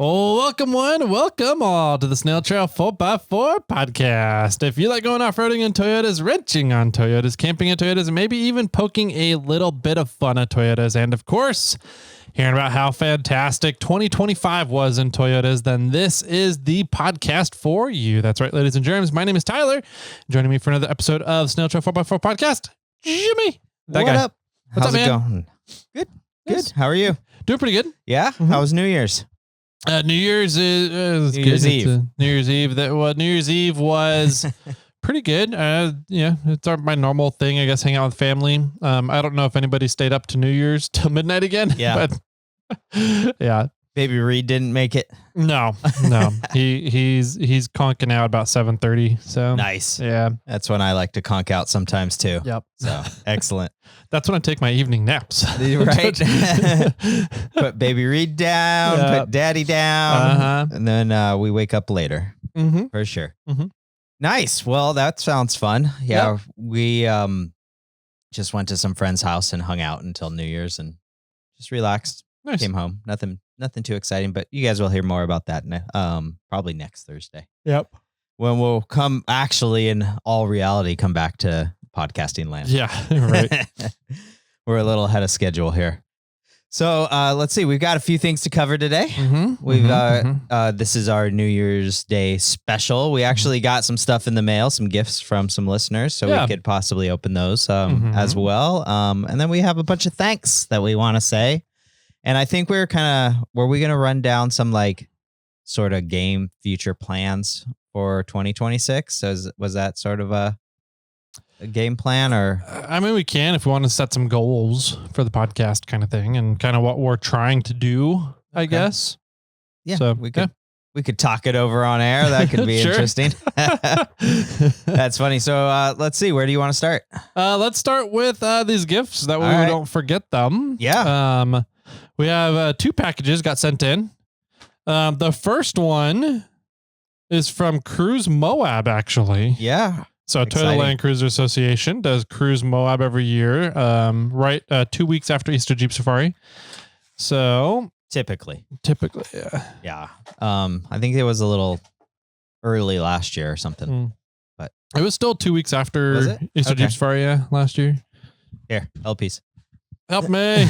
Well, welcome welcome all to the SnailTrail4x4 podcast. If you like going off-roading in Toyotas, wrenching on Toyotas, camping in Toyotas, and maybe even poking a little bit of fun at Toyotas, and of course, hearing about how fantastic 2025 was in Toyotas, then this is the podcast for you. That's right, ladies and germs. My name is Tyler. Joining me for another episode of SnailTrail4x4 podcast, Jimmy. What up? What's How's up, it man? going? Good. Yes. How are you? Doing pretty good. Yeah. How was New Year's? New Year's is New Year's good. Eve. New Year's Eve. New Year's Eve was pretty good. Yeah, it's my normal thing, I guess. Hang out with family. I don't know if anybody stayed up to New Year's till midnight again. Yeah. But yeah. Baby Reed didn't make it. No. He's conking out about 7:30. So Nice. yeah. That's when I like to conk out sometimes too. Yep. So excellent. That's when I take my evening naps. Right. Put Baby Reed down. Yep. Put Daddy down. And then we wake up later for sure. Nice. Well, that sounds fun. Yeah. Yep. We just went to some friend's house and hung out until New Year's and just relaxed. Nice. Came home. Nothing too exciting, but you guys will hear more about that probably next Thursday. Yep. When we'll come actually in all reality come back to podcasting land. Yeah. Right. We're a little ahead of schedule here. So let's see. We've got a few things to cover today. This is our New Year's Day special. We actually got some stuff in the mail, some gifts from some listeners, so we could possibly open those as well. And then we have a bunch of thanks that we want to say. And I think were we going to run down some like sort of game future plans for 2026? So was that sort of a game plan or? I mean, we can, if we want to set some goals for the podcast kind of thing and kind of what we're trying to do, I guess. Yeah, so we could talk it over on air. That could be interesting. That's funny. So let's see. Where do you want to start? Let's start with these gifts. That way we don't forget them. Yeah. We have 2 packages got sent in. The first one is from Cruise Moab, actually. Yeah. So Toyota Land Cruiser Association does Cruise Moab every year, 2 weeks after Easter Jeep Safari. So typically, yeah. Yeah. I think it was a little early last year or something, but it was still 2 weeks after Easter Jeep Safari last year. Here, LPs. Help me.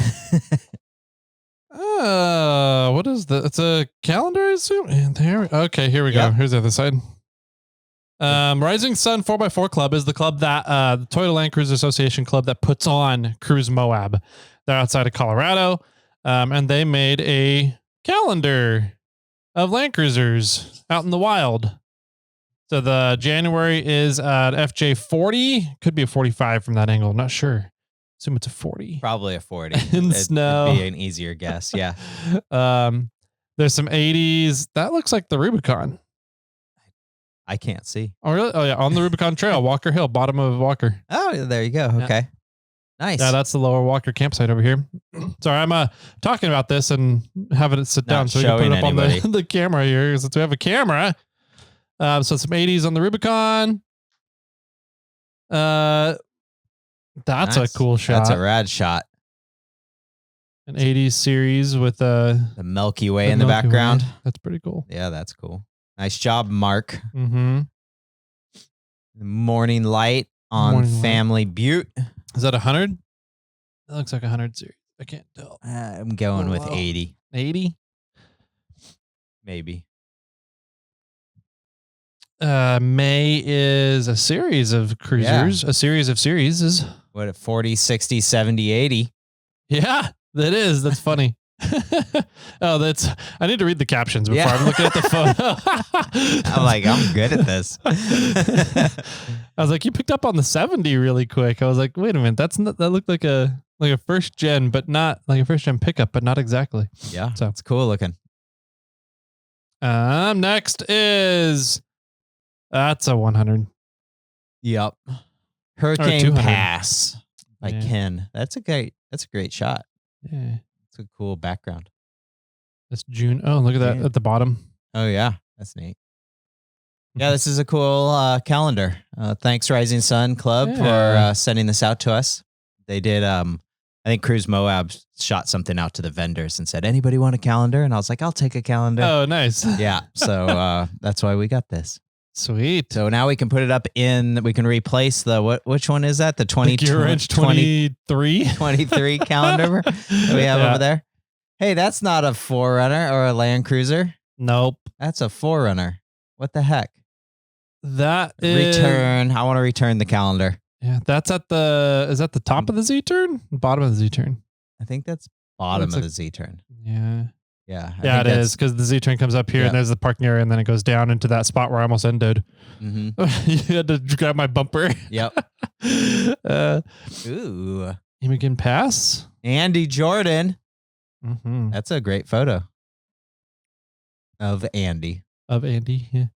What is that? It's a calendar, I assume. And here we go. Here's the other side. Rising Sun 4x4 Club is the club that the Toyota Land Cruiser Association club that puts on Cruise Moab. They're outside of Colorado, and they made a calendar of Land Cruisers out in the wild. So the January is FJ 40, could be a 45 from that angle. I'm not sure. Assume it's a 40. Probably a 40. In snow. It'd be an easier guess. Yeah. There's some 80s. That looks like the Rubicon. I can't see. Oh, really? Oh, yeah. On the Rubicon Trail, Walker Hill, bottom of Walker. Oh, there you go. Okay. Nice. Yeah, that's the lower Walker campsite over here. Sorry, I'm talking about this and having it sit down so we can put it up on the camera here since we have a camera. So some 80s on the Rubicon. That's nice. A cool shot. That's a rad shot. An 80s series with the Milky Way in the background. That's pretty cool. Yeah, that's cool. Nice job, Mark. Morning light on Family Butte. Is that 100? That looks like 100 series. I can't tell. I'm going with 80. 80? Maybe. May is a series of cruisers. Yeah. A series of series is what, 40, 60, 70, 80. Yeah, that is. That's funny. I need to read the captions before I'm looking at the photo. I'm like, I'm good at this. I was like, you picked up on the 70 really quick. I was like, wait a minute, that looked like a first gen, but not like a first gen pickup, but not exactly. Yeah, so it's cool looking. Next is that's a 100. Yep. Hurricane Pass by Ken. That's a great shot. Yeah. It's a cool background. That's June. Oh, look at that at the bottom. Oh yeah. That's neat. Yeah, this is a cool calendar. Thanks Rising Sun Club for sending this out to us. They did I think Cruise Moab shot something out to the vendors and said, anybody want a calendar? And I was like, I'll take a calendar. Oh, nice. Yeah. So that's why we got this. Sweet. So now we can put it up we can replace which one is that? The 23 calendar that we have over there. Hey, that's not a 4Runner or a Land Cruiser. Nope. That's a 4Runner. What the heck? That is... Return. I want to return the calendar. Yeah, that's is that the top of the Z-turn? Bottom of the Z-turn? I think that's bottom of the Z-turn. Yeah. Yeah. Yeah, it is, because the Z-turn comes up here and there's the parking area and then it goes down into that spot where I almost ended. Mm-hmm. You had to grab my bumper. Yep. Ooh. Imogen Pass. Andy Jordan. Mm-hmm. That's a great photo of Andy. Yeah.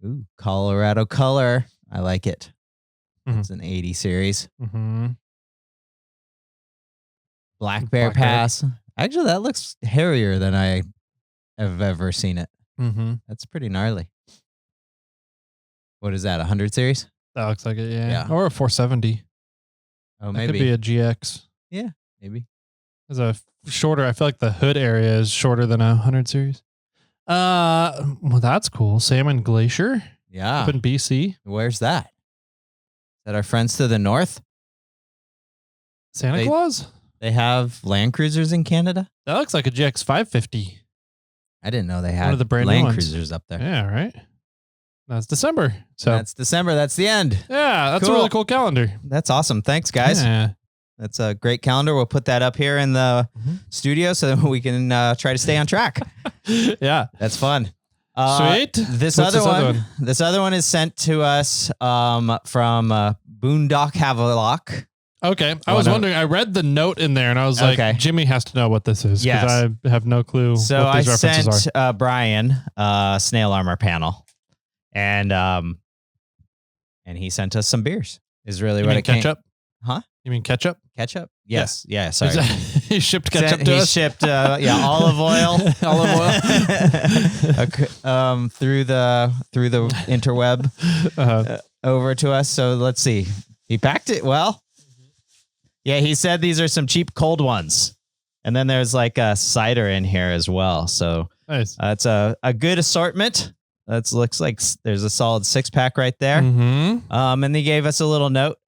Ooh, Colorado color. I like it. Mm-hmm. It's an 80 series. Mm-hmm. Black Bear Pass. Actually, that looks hairier than I have ever seen it. Mm-hmm. That's pretty gnarly. What is that, 100 series? That looks like it, yeah. Or a 470. Oh, that maybe. Could be a GX. Yeah, maybe. There's a shorter, I feel like the hood area is shorter than a 100 series. Well, that's cool. Salmon Glacier. Yeah. Up in BC. Where's that? Is that our friends to the north? Santa Claus? They have Land Cruisers in Canada? That looks like a GX 550. I didn't know they had one of the brand Land new Cruisers up there. Yeah, right. That's December. So that's December. That's the end. Yeah, that's a really cool calendar. That's awesome. Thanks, guys. Yeah. That's a great calendar. We'll put that up here in the studio so that we can try to stay on track. Yeah. That's fun. Sweet. This other one is sent to us from Boondock Havelock. Okay. I was wondering, I read the note in there and I was like, Jimmy has to know what this is because I have no clue so what these references sent Brian SnailArmor panel and he sent us some beers is really what it came. Ketchup? Huh? You mean ketchup? Ketchup? Yes. Yeah, sorry. He shipped ketchup to us? He shipped olive oil. Through the interweb over to us. So let's see. He packed it well. Yeah, he said these are some cheap cold ones. And then there's like a cider in here as well. So nice. That's a good assortment. That looks like there's a solid 6-pack right there. Mm-hmm. And he gave us a little note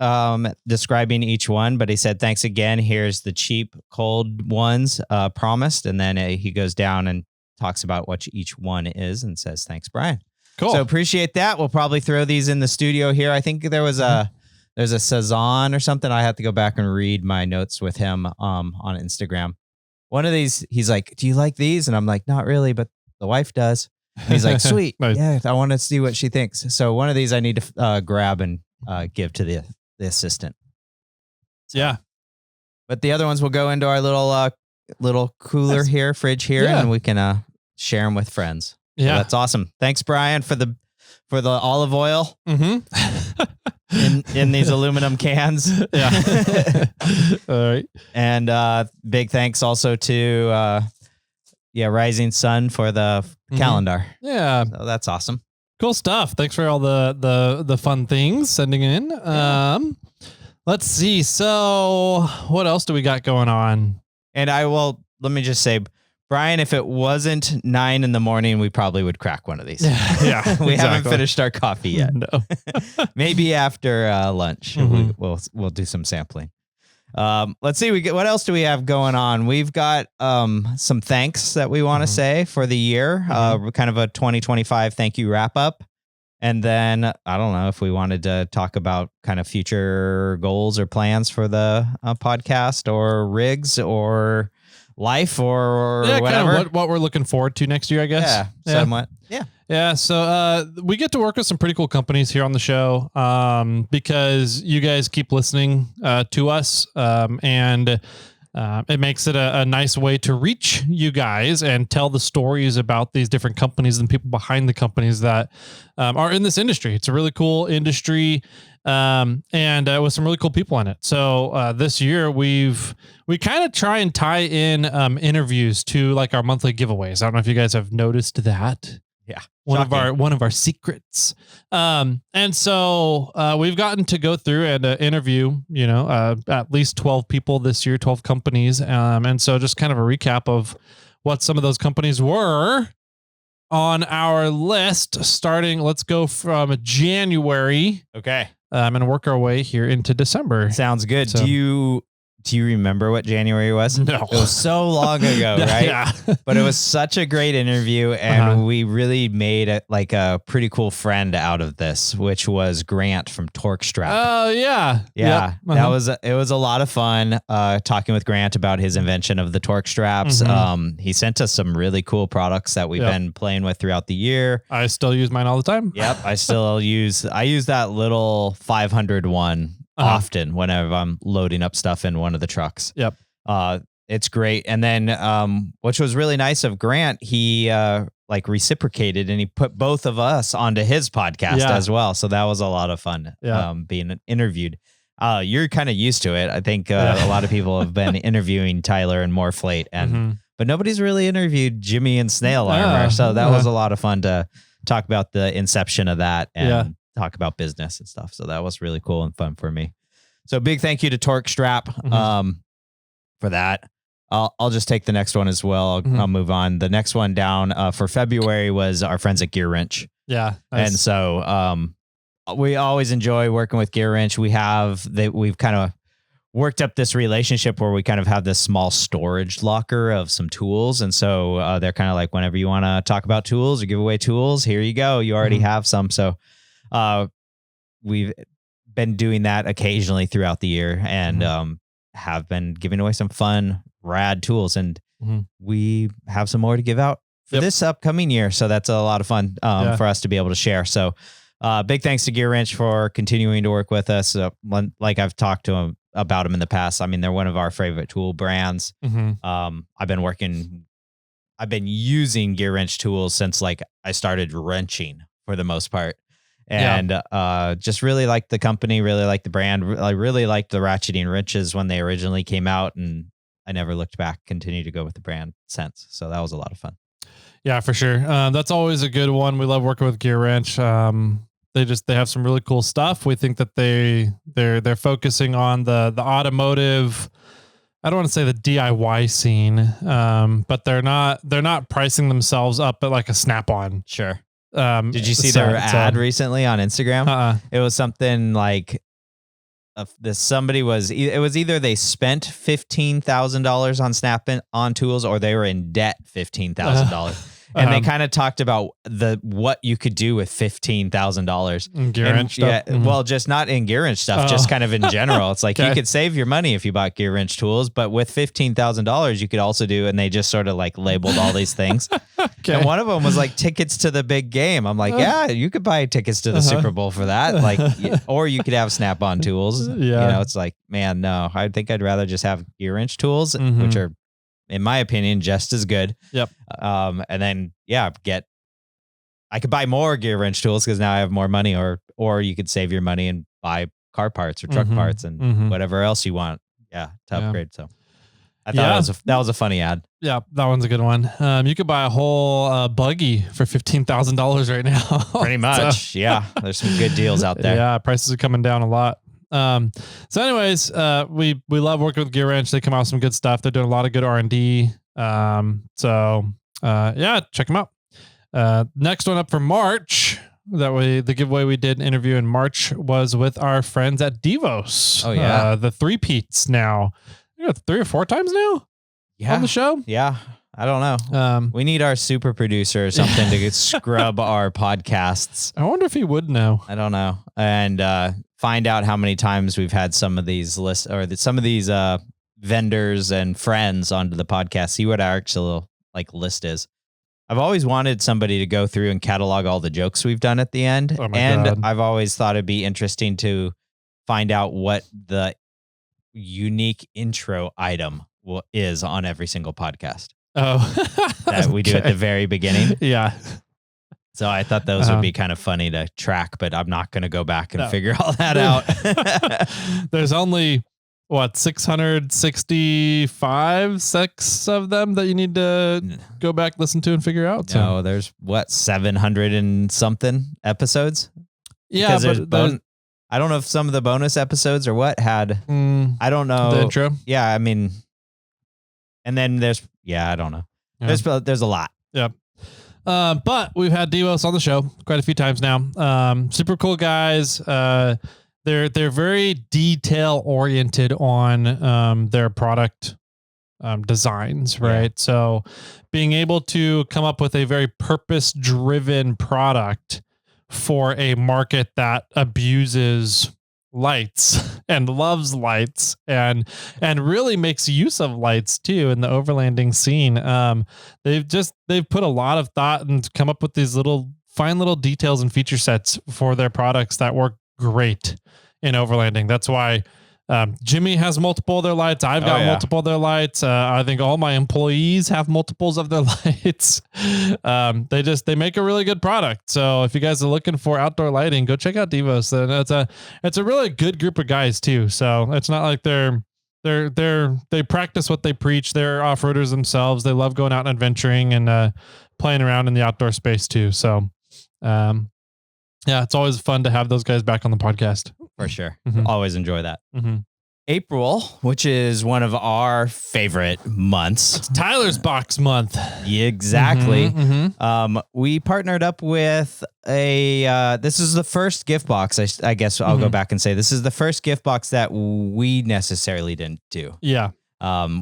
describing each one, but he said, thanks again. Here's the cheap cold ones promised. And then he goes down and talks about what each one is and says, thanks, Brian. Cool. So appreciate that. We'll probably throw these in the studio here. I think there's a Saison or something. I have to go back and read my notes with him on Instagram. One of these, he's like, do you like these? And I'm like, not really, but the wife does. And he's like, sweet. Nice. Yeah, I want to see what she thinks. So one of these I need to grab and give to the assistant. So, yeah. But the other ones will go into our little cooler here, fridge here, and we can share them with friends. Yeah. So that's awesome. Thanks, Brian, for the olive oil. Mm-hmm. in these aluminum cans. Yeah. All right. And big thanks also to Rising Sun for the calendar. Yeah. So that's awesome. Cool stuff. Thanks for all the fun things sending in. Yeah. Let's see. So what else do we got going on? And let me just say, Brian, if it wasn't 9 a.m, we probably would crack one of these. Yeah. We haven't finished our coffee yet. No. Maybe after lunch, we'll do some sampling. Let's see. What else do we have going on? We've got some thanks that we want to say for the year. Kind of a 2025 thank you wrap up. And then I don't know if we wanted to talk about kind of future goals or plans for the podcast or rigs or life or whatever. Kind of what we're looking forward to next year, I guess. Yeah. Somewhat. Yeah. Yeah. So we get to work with some pretty cool companies here on the show because you guys keep listening to us and it makes it a nice way to reach you guys and tell the stories about these different companies and people behind the companies that are in this industry. It's a really cool industry and with some really cool people in it. So this year we kind of try and tie in interviews to like our monthly giveaways. I don't know if you guys have noticed that. Yeah. One Shocking. of our secrets. And so we've gotten to go through and interview, at least 12 people this year, 12 companies. And so just kind of a recap of what some of those companies were on our list, starting, let's go from January. Okay. And work our way here into December. Sounds good. So, do you remember what January was? No. It was so long ago, right? Yeah. But it was such a great interview, and we really made a pretty cool friend out of this, which was Grant from TorqueStrap. Oh, yeah. Yeah. Yep. It was a lot of fun talking with Grant about his invention of the torque straps. He sent us some really cool products that we've been playing with throughout the year. I still use mine all the time. Yep. I use that little 500 one often whenever I'm loading up stuff in one of the trucks. Yep. It's great. And then, which was really nice of Grant, he reciprocated and he put both of us onto his podcast as well. So that was a lot of fun being interviewed. You're kind of used to it. I think a lot of people have been interviewing Tyler and MORRFlate, but nobody's really interviewed Jimmy and SnailArmor. So that was a lot of fun to talk about the inception of that and talk about business and stuff. So that was really cool and fun for me. So big thank you to TorqueStrap for that. I'll just take the next one as well. I'll move on. The next one down for February was our friends at Gear Wrench. Yeah. Nice. And so we always enjoy working with Gear Wrench. We've kind of worked up this relationship where we kind of have this small storage locker of some tools. And so they're kind of like, whenever you want to talk about tools or give away tools, here you go. You already have some. So we've been doing that occasionally throughout the year and have been giving away some fun, rad tools. And we have some more to give out for this upcoming year. So that's a lot of fun for us to be able to share. So big thanks to Gear Wrench for continuing to work with us. Like I've talked to them about them in the past. I mean, they're one of our favorite tool brands. I've been using Gear Wrench tools since I started wrenching for the most part. And just really liked the company, really liked the brand. I really liked the ratcheting wrenches when they originally came out, and I never looked back. Continue to go with the brand since. So that was a lot of fun. Yeah, for sure. That's always a good one. We love working with Gear Wrench. They have some really cool stuff. We think that they're focusing on the automotive. I don't want to say the DIY scene, but they're not pricing themselves up at like a Snap-on. Sure. Did you see their ad recently on Instagram? It was something like it was either they spent $15,000 on Snap-on tools or they were in debt $15,000. And they kind of talked about what you could do with $15,000. Gear Wrench stuff? Yeah, well, just not in Gear Wrench stuff, just kind of in general. It's like you could save your money if you bought Gear Wrench tools, but with $15,000, you could also do, and they just sort of labeled all these things. And one of them was tickets to the big game. I'm like, yeah, you could buy tickets to the Super Bowl for that. Or you could have Snap-on tools. Yeah. It's like, man, no, I think I'd rather just have Gear Wrench tools, which are, in my opinion, just as good. Yep. And then, I could buy more Gear Wrench tools because now I have more money, or you could save your money and buy car parts or truck parts and whatever else you want. Yeah. To upgrade. So I thought that was a funny ad. Yeah. That one's a good one. You could buy a whole buggy for $15,000 right now. Pretty much. So, yeah. There's some good deals out there. Yeah. Prices are coming down a lot. So anyways, we love working with Gear Wrench. They come out with some good stuff. They're doing a lot of good R&D. Check them out. Next one up for March, the giveaway we did an interview in March was with our friends at Devos. Oh yeah. The three-peats now. You got 3 or 4 times now on the show. Yeah. I don't know. We need our super producer or something to scrub our podcasts. I wonder if he would know. I don't know. And, find out how many times we've had some of these lists or some of these vendors and friends onto the podcast. See what our actual list is. I've always wanted somebody to go through and catalog all the jokes we've done at the end. Oh my God. I've always thought it'd be interesting to find out what the unique intro item is on every single podcast. Oh, that we do at the very beginning. Yeah. So I thought those would be kind of funny to track, but I'm not going to go back and figure all that out. There's only what, 665 6 of them that you need to go back, listen to, and figure out. No, there's what, 700 and something episodes. Yeah, but I don't know if some of the bonus episodes or what had. I don't know. The intro. Yeah, I mean, and then I don't know. Yeah. There's a lot. Yeah. But we've had Devos on the show quite a few times now. Super cool guys. They're very detail oriented on their product designs, right? Yeah. So being able to come up with a very purpose driven product for a market that abuses lights and loves lights and really makes use of lights too in the overlanding scene. They've put a lot of thought and come up with these fine little details and feature sets for their products that work great in overlanding. That's why Jimmy has multiple of their lights. I've got multiple of their lights. I think all my employees have multiples of their lights. They make a really good product. So if you guys are looking for outdoor lighting, go check out Devos. And it's a really good group of guys too. So it's not like they practice what they preach. They're off-roaders themselves. They love going out and adventuring and playing around in the outdoor space too. So yeah, it's always fun to have those guys back on the podcast. For sure. Always enjoy that. April, which is one of our favorite months. It's Tyler's box month. Exactly. We partnered up with this is the first gift box. I guess I'll go back and say this is the first gift box that we necessarily didn't do. Yeah.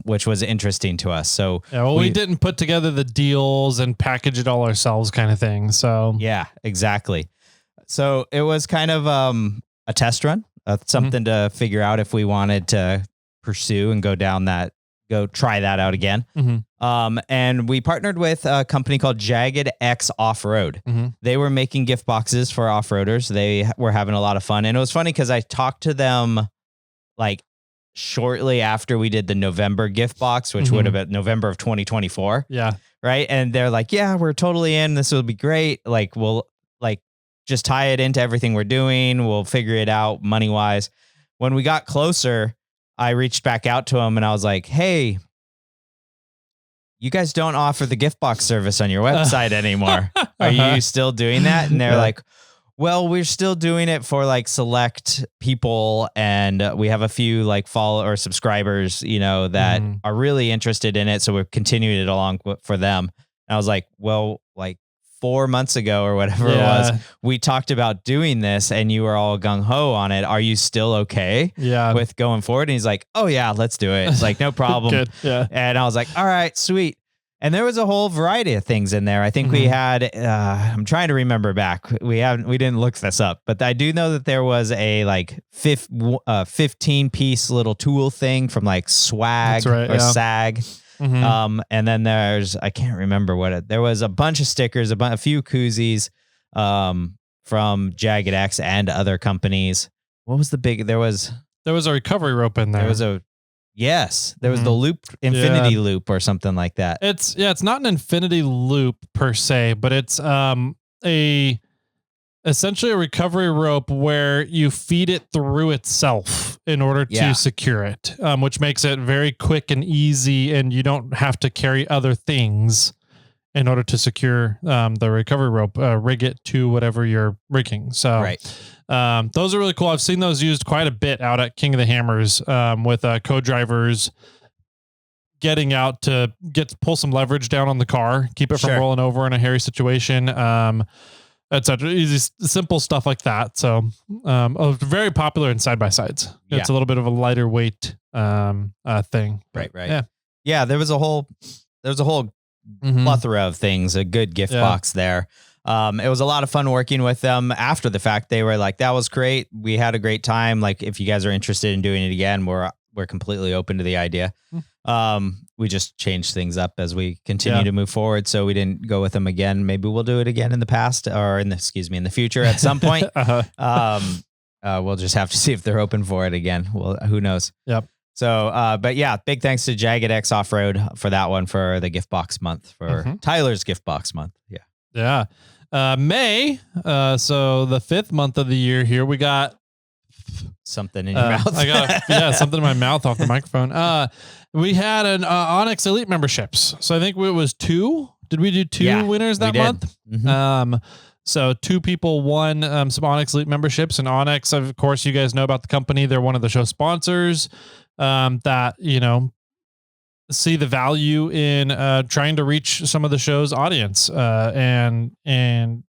Which was interesting to us. So yeah, well, we didn't put together the deals and package it all ourselves kind of thing. So yeah, exactly. So it was kind of a test run, something to figure out if we wanted to pursue and go try that out again. And we partnered with a company called Jagged X Off-Road. They were making gift boxes for off-roaders. They were having a lot of fun. And it was funny because I talked to them like shortly after we did the November gift box, which would have been November of 2024. Yeah. Right. And they're like, yeah, we're totally in. This will be great. Like, we'll just tie it into everything we're doing. We'll figure it out money wise. When we got closer, I reached back out to them and I was like, hey, you guys don't offer the gift box service on your website anymore. Are you still doing that? And they're like, well, we're still doing it for like select people. And we have a few like follow or subscribers, that are really interested in it. So we're continuing it along for them. And I was like, well, like 4 months ago or whatever it was, we talked about doing this and you were all gung ho on it. Are you still okay with going forward? And he's like, oh yeah, let's do it. It's like, no problem. Good. Yeah. And I was like, all right, sweet. And there was a whole variety of things in there. I think we had, I'm trying to remember back. We didn't look this up, but I do know that there was a like 15 piece little tool thing from like Swag or SAG. And then I can't remember there was a bunch of stickers, a few koozies, from Jagged X and other companies. What was there was a recovery rope in there. There was the loop, infinity loop or something like that. It's not an infinity loop per se, but it's, essentially a recovery rope where you feed it through itself in order to secure it, which makes it very quick and easy, and you don't have to carry other things in order to secure the recovery rope, rig it to whatever you're rigging. So those are really cool. I've seen those used quite a bit out at King of the Hammers with co-drivers getting out to pull some leverage down on the car, keep it from rolling over in a hairy situation. Etc. Easy, simple stuff like that. So, very popular in side-by-sides. It's a little bit of a lighter weight thing. Right. Yeah. There was a whole plethora of things. A good gift box there. It was a lot of fun working with them. After the fact, they were like, "That was great. We had a great time. Like, if you guys are interested in doing it again, we're completely open to the idea." We just changed things up as we continue to move forward. So we didn't go with them again. Maybe we'll do it again in the future at some point. We'll just have to see if they're open for it again. Well, who knows? Yep. So, but yeah, big thanks to Jagged X Off-Road for that one, for the gift box month, for Tyler's gift box month. Yeah. May. So the 5th month of the year here, we got something in your mouth. I got something in my mouth off the microphone. We had an Onyx Elite memberships. So I think it was 2. Did we do 2 winners that month? Mm-hmm. So 2 people won some Onyx Elite memberships, and Onyx, of course, you guys know about the company. They're one of the show sponsors that, see the value in trying to reach some of the show's audience, and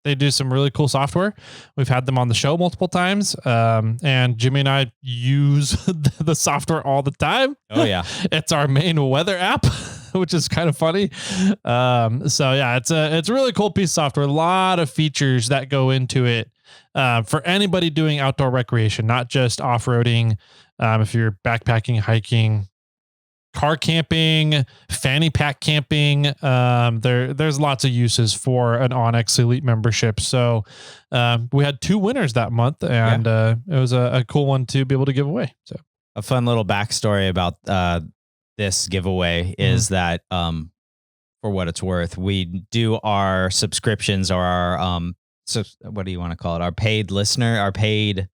they do some really cool software. We've had them on the show multiple times, and Jimmy and I use the software all the time. Oh yeah, it's our main weather app, which is kind of funny. So yeah, it's a really cool piece of software. A lot of features that go into it for anybody doing outdoor recreation, not just off-roading. If you're backpacking, hiking, car camping, fanny pack camping, there's lots of uses for an Onyx Elite membership. So we had 2 winners that month, and it was a cool one to be able to give away. So a fun little backstory about this giveaway is that for what it's worth, we do our subscriptions or our what do you want to call it? Our paid listener, our paid.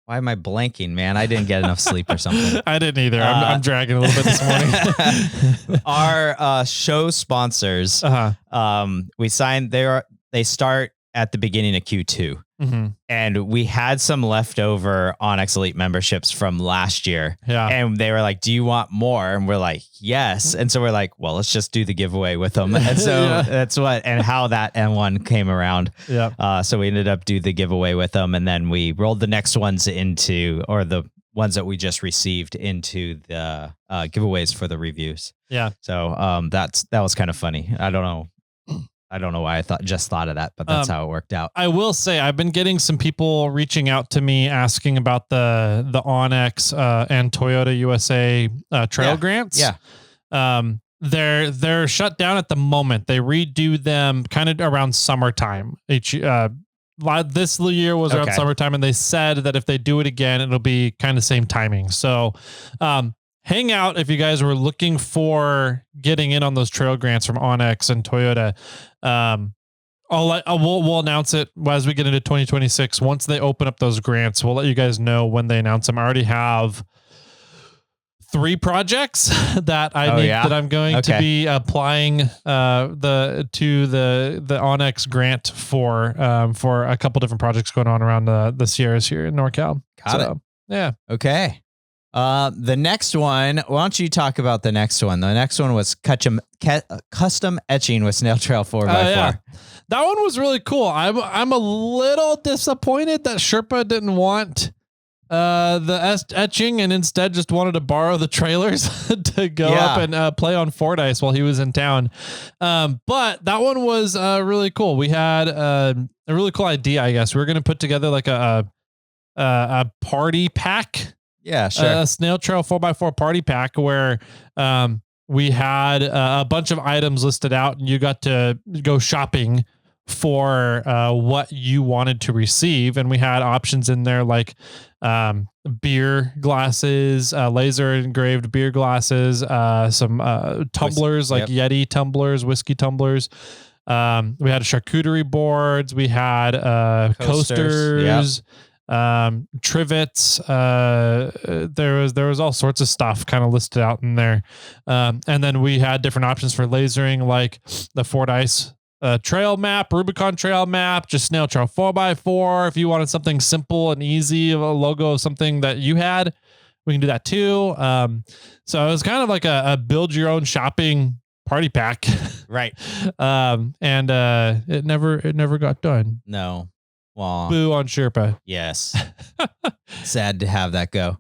Why am I blanking, man? I didn't get enough sleep or something. I didn't either. I'm dragging a little bit this morning. Our show sponsors, we signed. They start at the beginning of Q2, and we had some leftover Onyx Elite memberships from last year. Yeah, and they were like, "Do you want more?" And we're like, "Yes." And so we're like, "Well, let's just do the giveaway with them." And so that's how that N1 came around. Yeah. So we ended up do the giveaway with them, and then we rolled the next ones into, or the ones that we just received into the giveaways for the reviews. Yeah. So that was kind of funny. I don't know why I just thought of that, but that's how it worked out. I will say I've been getting some people reaching out to me asking about the Onyx and Toyota USA trail grants. Yeah. They're shut down at the moment. They redo them kind of around summertime. This year was around summertime, and they said that if they do it again, it'll be kind of same timing. So hang out if you guys were looking for getting in on those trail grants from Onyx and Toyota. We'll announce it as we get into 2026. Once they open up those grants, we'll let you guys know when they announce them. I already have 3 projects that that I'm going to be applying the Onyx grant for a couple different projects going on around the Sierras here in NorCal. Got it. Yeah. Okay. The next one, why don't you talk about the next one? The next one was custom etching with SnailTrail4x4. Yeah. That one was really cool. I'm a little disappointed that Sherpa didn't want the etching and instead just wanted to borrow the trailers to go up and play on Fordyce while he was in town. But that one was really cool. We had a really cool idea, I guess. We were going to put together like a party pack. Yeah, sure. A SnailTrail4x4 party pack where we had a bunch of items listed out, and you got to go shopping for what you wanted to receive. And we had options in there like beer glasses, laser engraved beer glasses, some tumblers like Yeti tumblers, whiskey tumblers. We had charcuterie boards. We had coasters. Trivets. There was all sorts of stuff kind of listed out in there. And then we had different options for lasering, like the Fordyce trail map, Rubicon trail map, just SnailTrail4x4. If you wanted something simple and easy, a logo of something that you had, we can do that too. So it was kind of like a build your own shopping party pack. Right. And it never got done. No. Well, boo on Sherpa. Yes. Sad to have that go.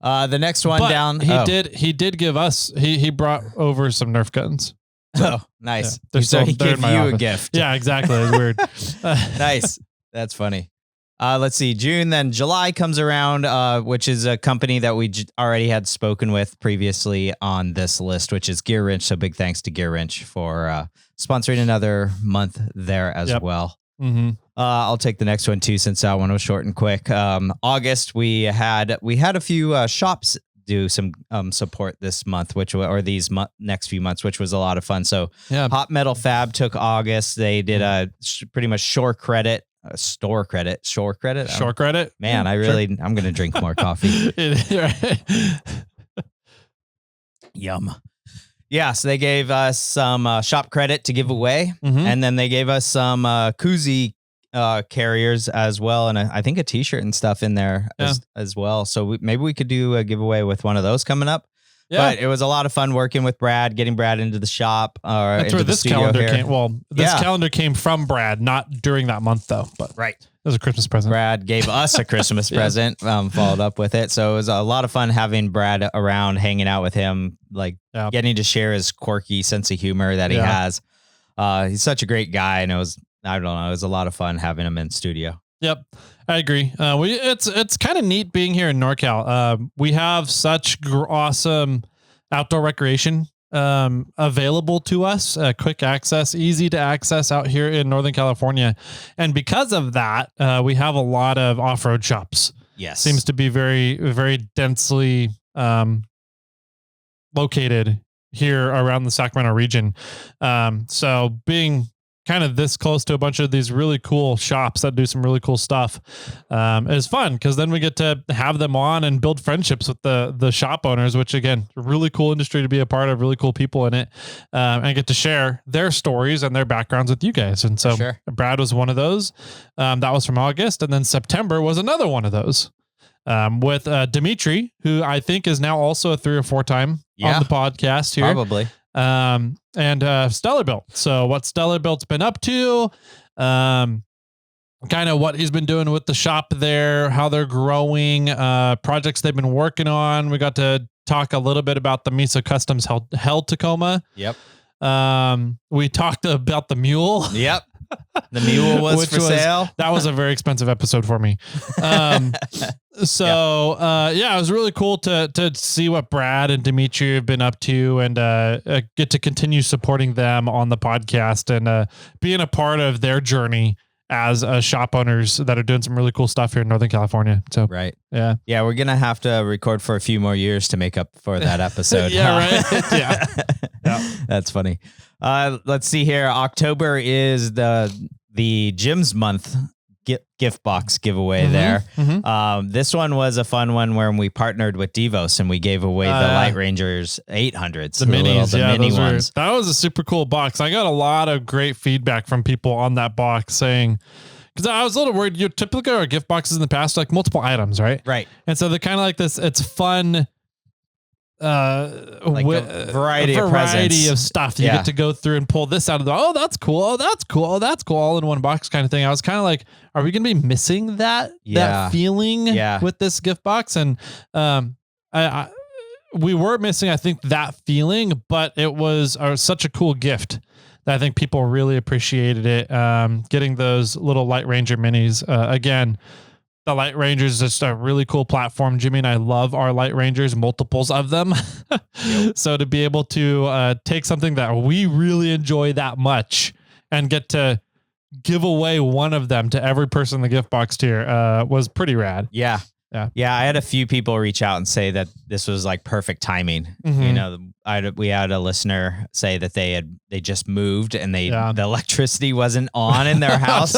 The next one down. He did give us, he brought over some Nerf guns. Oh, nice. Yeah, so he gave you a gift. Yeah, exactly. It's weird. Nice. That's funny. Let's see. June, then July comes around, which is a company that we already had spoken with previously on this list, which is Gear Wrench. So big thanks to Gear Wrench for sponsoring another month there as well. I'll take the next one too, since that one was short and quick. August, we had a few shops do some support this month, these next few months, which was a lot of fun. So Hot Metal Fab took August. They did a pretty much Shore Credit Shore credit. Shore credit. Man, I'm going to drink more coffee. Yum. Yeah, so they gave us some shop credit to give away, and then they gave us some koozie carriers as well, and I think a T-shirt and stuff in there as well. So maybe we could do a giveaway with one of those coming up. Yeah. But it was a lot of fun working with Brad, getting Brad into the shop. That's where this calendar came. Well, this calendar came from Brad, not during that month though. But it was a Christmas present. Brad gave us a Christmas present, followed up with it. So it was a lot of fun having Brad around, hanging out with him, like getting to share his quirky sense of humor that he has. He's such a great guy, and it was a lot of fun having him in studio. Yep, I agree. It's kind of neat being here in NorCal. We have such awesome outdoor recreation available to us, quick access, easy to access out here in Northern California, and because of that, we have a lot of off-road shops. Yes, seems to be very, very densely located here around the Sacramento region. So being kind of this close to a bunch of these really cool shops that do some really cool stuff is fun, because then we get to have them on and build friendships with the shop owners, which again, really cool industry to be a part of, really cool people in it, and get to share their stories and their backgrounds with you guys. And so Brad was one of those. That was from August, and then September was another one of those with Dimitri, who I think is now also a 3 or 4 time on the podcast here. Probably. And Stellar Built. So what Stellar Built's been up to, kind of what he's been doing with the shop there, how they're growing, projects they've been working on. We got to talk a little bit about the Mesa Customs Hell Tacoma. Yep. We talked about the Mule. Yep. The Mule was for sale. That was a very expensive episode for me. So it was really cool to see what Brad and Dimitri have been up to, and get to continue supporting them on the podcast and being a part of their journey as shop owners that are doing some really cool stuff here in Northern California. So yeah, we're gonna have to record for a few more years to make up for that episode. Yeah. That's funny. Let's see here. October is the Jim's month gift box giveaway there. This one was a fun one where we partnered with Devos and we gave away the Light Rangers 800s. The minis, the mini ones. That was a super cool box. I got a lot of great feedback from people on that box saying, because I was a little worried, you typically our gift boxes in the past, like multiple items, right? Right. And so they're kind of like this, it's fun, like a variety of stuff. You get to go through and pull this out of the, that's cool. Oh, that's cool. Oh, that's cool. All in one box kind of thing. I was kind of like, are we going to be missing that feeling with this gift box? And, we were missing, I think, that feeling, but it was such a cool gift that I think people really appreciated it. Getting those little Light Ranger minis, again, the Light Rangers is just a really cool platform. Jimmy and I love our Light Rangers, multiples of them. So to be able to take something that we really enjoy that much and get to give away one of them to every person in the gift box tier was pretty rad. Yeah. I had a few people reach out and say that this was like perfect timing. You know, we had a listener say that they just moved and the electricity wasn't on in their house,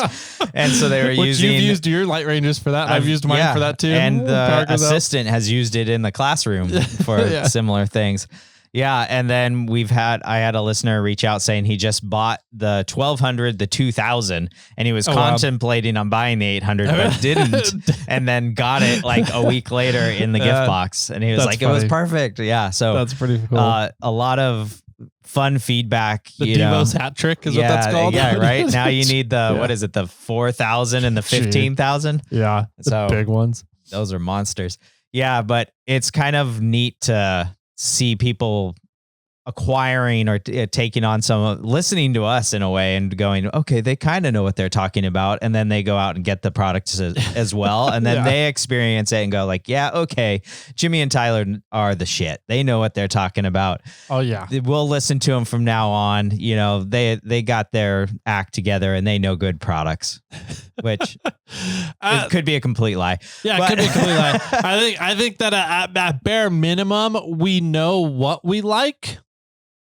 and so they were using. You've used your Light Rangers for that. I've used mine for that too. And the assistant has used it in the classroom for similar things. Yeah, and then I had a listener reach out saying he just bought the 1200, the 2000, and he was contemplating on buying the 800, but didn't, and then got it like a week later in the gift box, and he was like, funny. It was perfect. Yeah, so that's pretty cool. A lot of fun feedback. The Devos hat trick is what that's called. Yeah, right. Now you need the what is it? The 4000 and the 15,000. Yeah, the big ones. Those are monsters. Yeah, but it's kind of neat to see people acquiring or taking on listening to us in a way and going, okay, they kind of know what they're talking about. And then they go out and get the products as well. And then they experience it and go like, yeah, okay, Jimmy and Tyler are the shit. They know what they're talking about. Oh yeah. We'll listen to them from now on. You know, they got their act together and they know good products, which it could be a complete lie. Yeah, it could be a complete lie. I think that at bare minimum, we know what we like.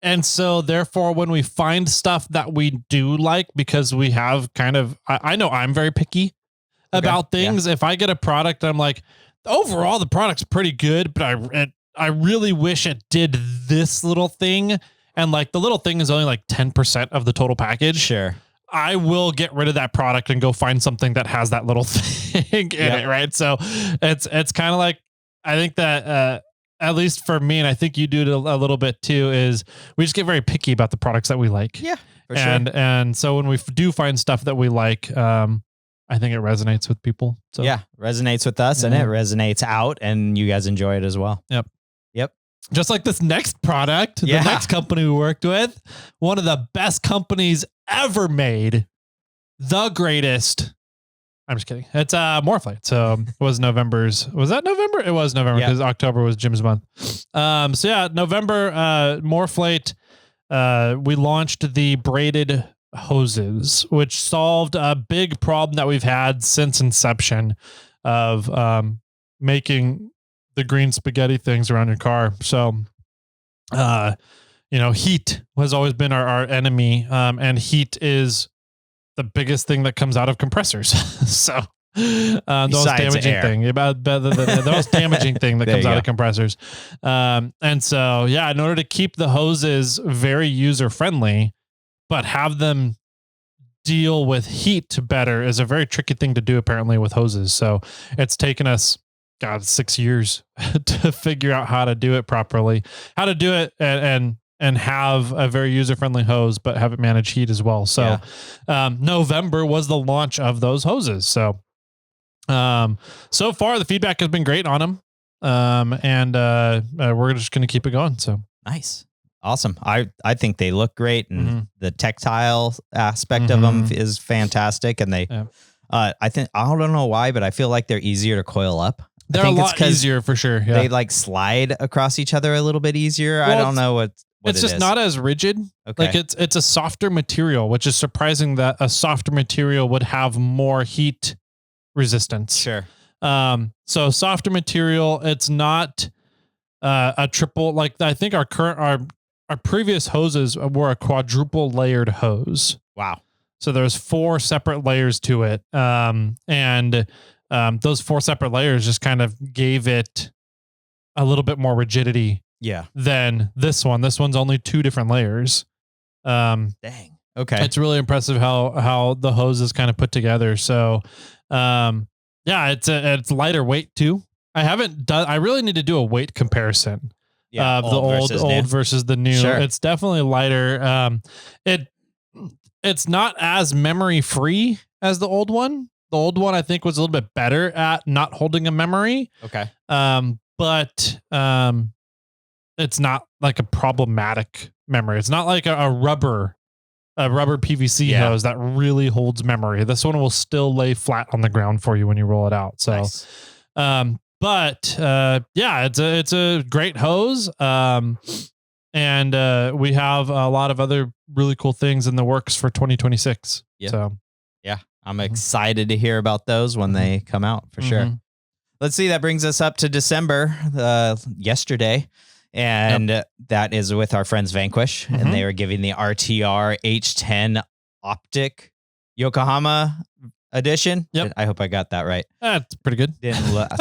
And so therefore, when we find stuff that we do like, because we have kind of, I know I'm very picky about things. If I get a product, I'm like, overall, the product's pretty good, but I really wish it did this little thing. And like the little thing is only like 10% of the total package. Sure. I will get rid of that product and go find something that has that little thing in it. Right. So it's kind of like, I think that, at least for me, and I think you do it a little bit too, is we just get very picky about the products that we like. Yeah, for sure. And so when we do find stuff that we like, I think it resonates with people. So yeah, resonates with us and it resonates out and you guys enjoy it as well. Yep. Yep. Just like this next product, the next company we worked with, one of the best companies ever made, the greatest. I'm just kidding. It's MORRFlate. So it was November's. Was that November? It was November because October was Jim's month. So yeah, November, MORRFlate. We launched the braided hoses, which solved a big problem that we've had since inception of making the green spaghetti things around your car. So, heat has always been our enemy, and heat is the biggest thing that comes out of compressors. So the most damaging thing about the most damaging thing that comes out of compressors. And so, in order to keep the hoses very user friendly, but have them deal with heat better is a very tricky thing to do apparently with hoses. So it's taken us 6 years to figure out how to do it properly, how to do it and have a very user-friendly hose, but have it manage heat as well. So, November was the launch of those hoses. So, so far the feedback has been great on them. And we're just going to keep it going. So nice. Awesome. I think they look great and the tactile aspect of them is fantastic. And they, I don't know why, but I feel like they're easier to coil up. They're a lot easier for sure. Yeah. They like slide across each other a little bit easier. Well, I don't know what it's just not as rigid. Okay. Like it's a softer material, which is surprising that a softer material would have more heat resistance. Sure. So softer material, it's not a triple, like I think our previous hoses were a quadruple layered hose. Wow. So there's 4 separate layers to it. Those 4 separate layers just kind of gave it a little bit more rigidity. Than this one. This one's only 2 different layers. Dang. Okay. It's really impressive how the hose is kind of put together. So, it's lighter weight too. I really need to do a weight comparison of the old versus the new. Sure. It's definitely lighter. It's not as memory free as the old one. The old one I think was a little bit better at not holding a memory. Okay. But it's not like a problematic memory. It's not like a rubber PVC hose that really holds memory. This one will still lay flat on the ground for you when you roll it out. So, nice. It's a great hose. And we have a lot of other really cool things in the works for 2026. Yeah. So, I'm excited to hear about those when they come out for sure. Let's see. That brings us up to December, yesterday. And that is with our friends Vanquish. And they are giving the RTR H10 Optic Yokohama edition. Yep. I hope I got that right. That's pretty good.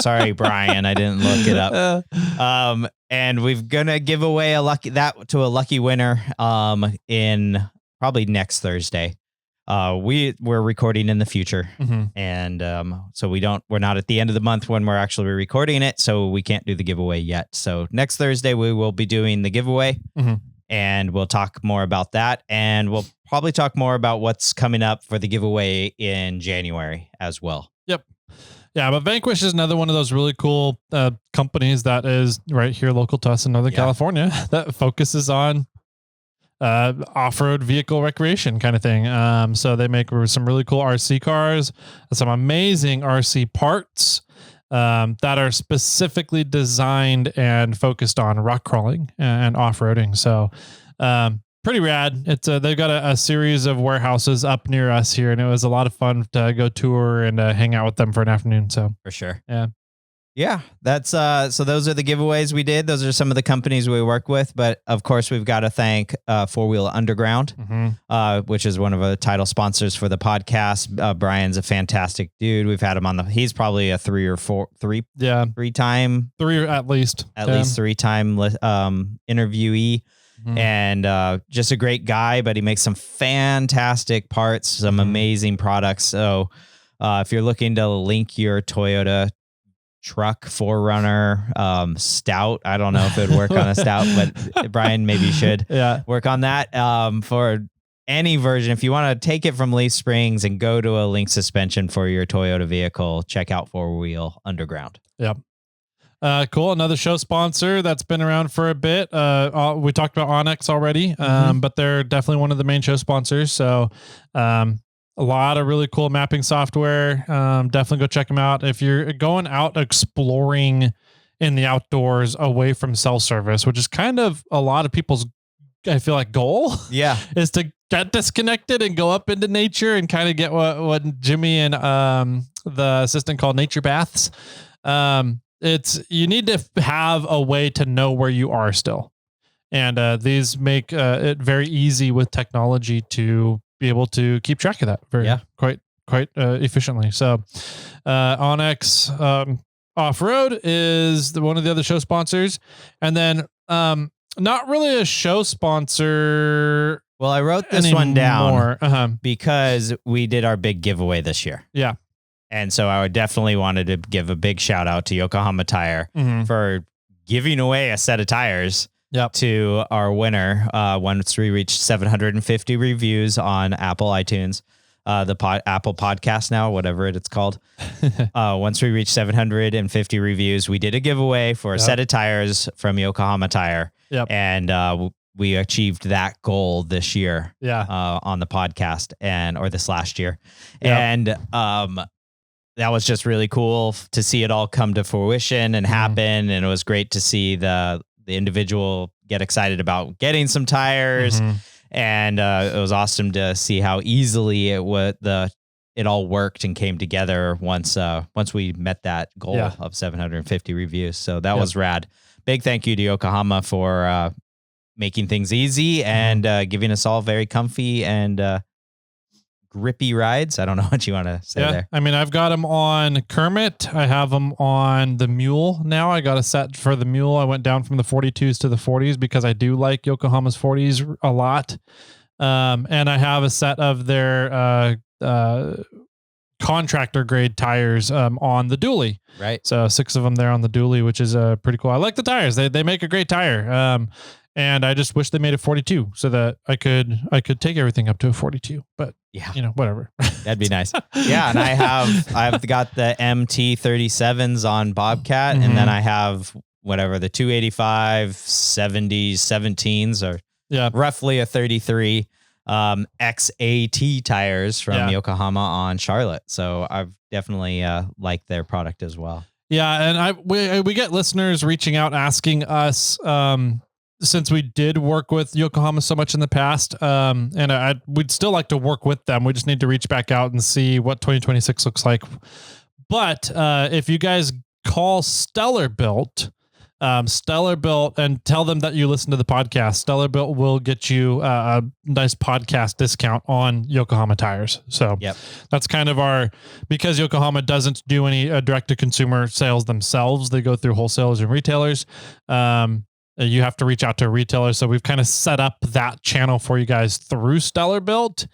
Sorry, Brian. I didn't look it up. And we're going to give away a lucky winner in probably next Thursday. We're recording in the future. And so we're not at the end of the month when we're actually recording it, so we can't do the giveaway yet. So next Thursday we will be doing the giveaway and we'll talk more about that, and we'll probably talk more about what's coming up for the giveaway in January as well. Yep. Yeah, but Vanquish is another one of those really cool companies that is right here local to us in Northern California that focuses on off-road vehicle recreation kind of thing. So they make some really cool RC cars, some amazing RC parts that are specifically designed and focused on rock crawling and off-roading. So pretty rad. It's they've got a series of warehouses up near us here, and it was a lot of fun to go tour and hang out with them for an afternoon. So for sure. Yeah. Yeah, that's so those are the giveaways we did. Those are some of the companies we work with, but of course we've got to thank Four Wheel Underground, which is one of the title sponsors for the podcast. Brian's a fantastic dude. We've had him on he's probably a three at least 3-time interviewee. And just a great guy, but he makes some fantastic parts, some amazing products. So if you're looking to link your Toyota truck, 4Runner, Stout, I don't know if it would work on a Stout, but Brian maybe should work on that for any version. If you want to take it from Leaf Springs and go to a link suspension for your Toyota vehicle, check out Four Wheel Underground. Yep. Cool. Another show sponsor that's been around for a bit. We talked about Onyx already, but they're definitely one of the main show sponsors. So, a lot of really cool mapping software. Definitely go check them out. If you're going out exploring in the outdoors away from cell service, which is kind of a lot of people's, I feel like, goal. Yeah. Is to get disconnected and go up into nature and kind of get what Jimmy and the assistant called nature baths. You need to have a way to know where you are still. And these make it very easy with technology to be able to keep track of that quite efficiently. So Onyx Off-Road is one of the other show sponsors. And then not really a show sponsor. Well, I wrote this one down because we did our big giveaway this year. Yeah. And so I definitely wanted to give a big shout out to Yokohama Tire for giving away a set of tires to our winner once we reached 750 reviews on Apple iTunes, Apple Podcast now, whatever it's called. Once we reached 750 reviews, we did a giveaway for a set of tires from Yokohama Tire. And we achieved that goal this year on the podcast or this last year. And that was just really cool to see it all come to fruition and happen. And it was great to see the individual get excited about getting some tires. And it was awesome to see how easily it all worked and came together once we met that goal of 750 reviews. So that was rad. Big thank you to Yokohama for making things easy and giving us all very comfy and grippy rides. I don't know what you want to say there. I mean, I've got them on Kermit. I have them on the Mule now. I got a set for the Mule. I went down from the 42s to the 40s because I do like Yokohama's 40s a lot. And I have a set of their contractor grade tires on the dually. Right. So 6 of them there on the dually, which is pretty cool. I like the tires. They make a great tire. And I just wish they made a 42 so that I could take everything up to a 42, but whatever. That'd be nice. Yeah. And I've got the MT37s on Bobcat, and then I have whatever the 285 70s 17s or roughly a 33 XAT tires from Yokohama on Charlotte. So I've definitely liked their product as well. Yeah. And we get listeners reaching out asking us, since we did work with Yokohama so much in the past, and we'd still like to work with them. We just need to reach back out and see what 2026 looks like. But if you guys call Stellar Built, and tell them that you listen to the podcast, Stellar Built will get you a nice podcast discount on Yokohama tires. So that's kind of because Yokohama doesn't do any direct to consumer sales themselves. They go through wholesalers and retailers. You have to reach out to a retailer. So we've kind of set up that channel for you guys through Stellar Built.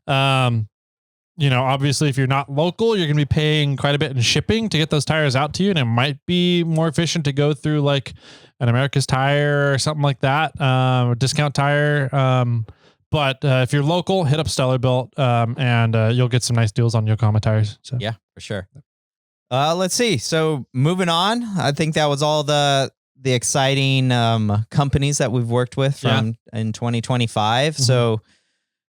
Obviously if you're not local, you're going to be paying quite a bit in shipping to get those tires out to you. And it might be more efficient to go through like an America's Tire or something like that, or Discount Tire. But if you're local, hit up Stellar Built, and you'll get some nice deals on Yokohama tires. So yeah, for sure. Let's see. So moving on, I think that was all the exciting companies that we've worked with in 2025. So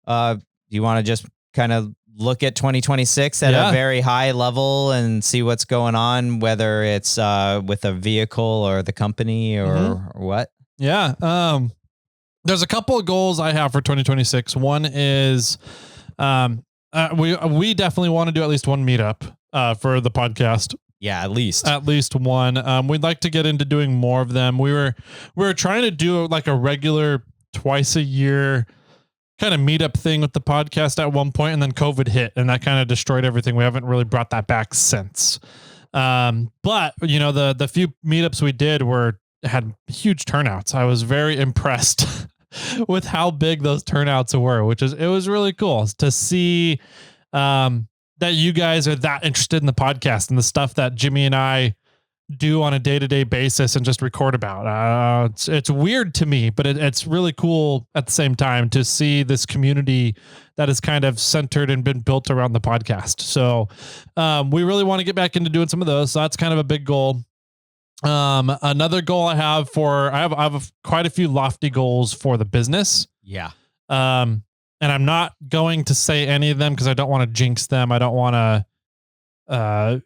do you want to just kind of look at 2026 at a very high level and see what's going on, whether it's with a vehicle or the company or what? Yeah. There's a couple of goals I have for 2026. One is we definitely want to do at least one meetup for the podcast. Yeah, at least one. We'd like to get into doing more of them. We were trying to do like a regular twice a year kind of meetup thing with the podcast at one point, and then COVID hit and that kind of destroyed everything. We haven't really brought that back since. But you know, the few meetups we did had huge turnouts. I was very impressed with how big those turnouts were, it was really cool to see, that you guys are that interested in the podcast and the stuff that Jimmy and I do on a day-to-day basis and just record about. It's weird to me, but it's really cool at the same time to see this community that is kind of centered and been built around the podcast. So we really want to get back into doing some of those. So that's kind of a big goal. Another goal I have I have quite a few lofty goals for the business. Yeah. And I'm not going to say any of them because I don't want to jinx them. I don't want to, I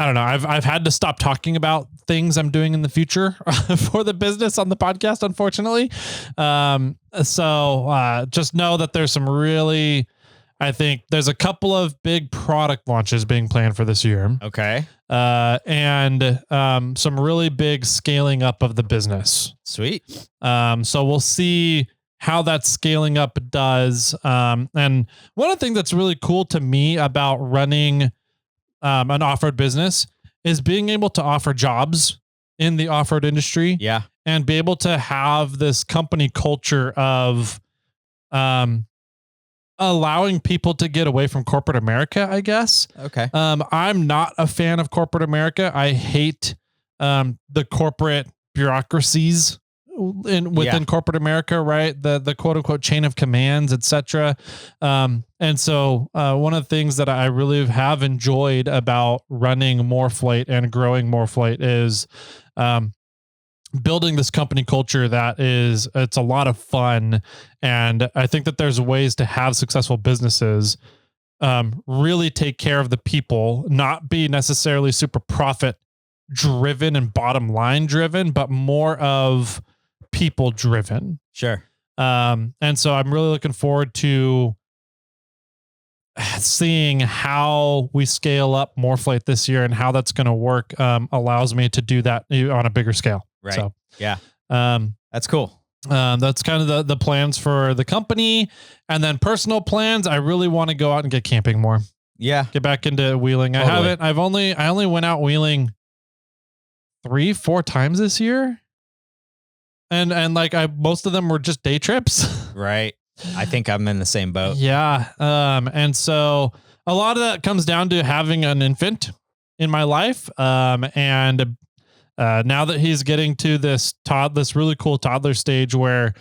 don't know. I've had to stop talking about things I'm doing in the future for the business on the podcast, unfortunately. So just know that there's I think there's a couple of big product launches being planned for this year. Okay. And some really big scaling up of the business. Sweet. So we'll see how that scaling up does. And one of the things that's really cool to me about running an off-road business is being able to offer jobs in the off-road industry. Yeah. And be able to have this company culture of allowing people to get away from corporate America, I guess. Okay. I'm not a fan of corporate America. I hate the corporate bureaucracies within corporate America, right? The quote unquote chain of commands, etc. And so one of the things that I really have enjoyed about running MORRFlate and growing MORRFlate is building this company culture it's a lot of fun. And I think that there's ways to have successful businesses really take care of the people, not be necessarily super profit driven and bottom line driven, but more of people driven. Sure. And so I'm really looking forward to seeing how we scale up MORRFlate this year and how that's going to work. Allows me to do that on a bigger scale. Right. So, yeah. That's cool. That's kind of the plans for the company, and then personal plans. I really want to go out and get camping more. Yeah. Get back into wheeling. Totally. I only went out wheeling 3-4 times this year. And like most of them were just day trips. Right. I think I'm in the same boat. Yeah. And so a lot of that comes down to having an infant in my life. And now that he's getting to this really cool toddler stage where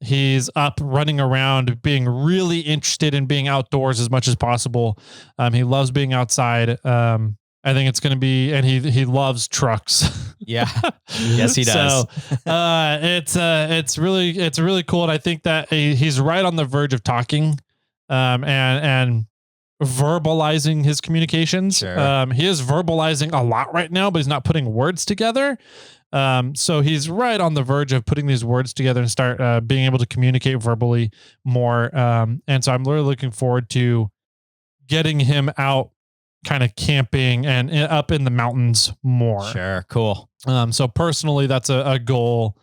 he's up running around, being really interested in being outdoors as much as possible. He loves being outside. I think it's going to be, and he loves trucks. Yeah. Yes, he does. So it's really cool. And I think that he's right on the verge of talking, and verbalizing his communications. Sure. He is verbalizing a lot right now, but he's not putting words together. So he's right on the verge of putting these words together and start being able to communicate verbally more. And so I'm really looking forward to getting him out kind of camping and up in the mountains more. Sure. Cool. So personally, that's a goal.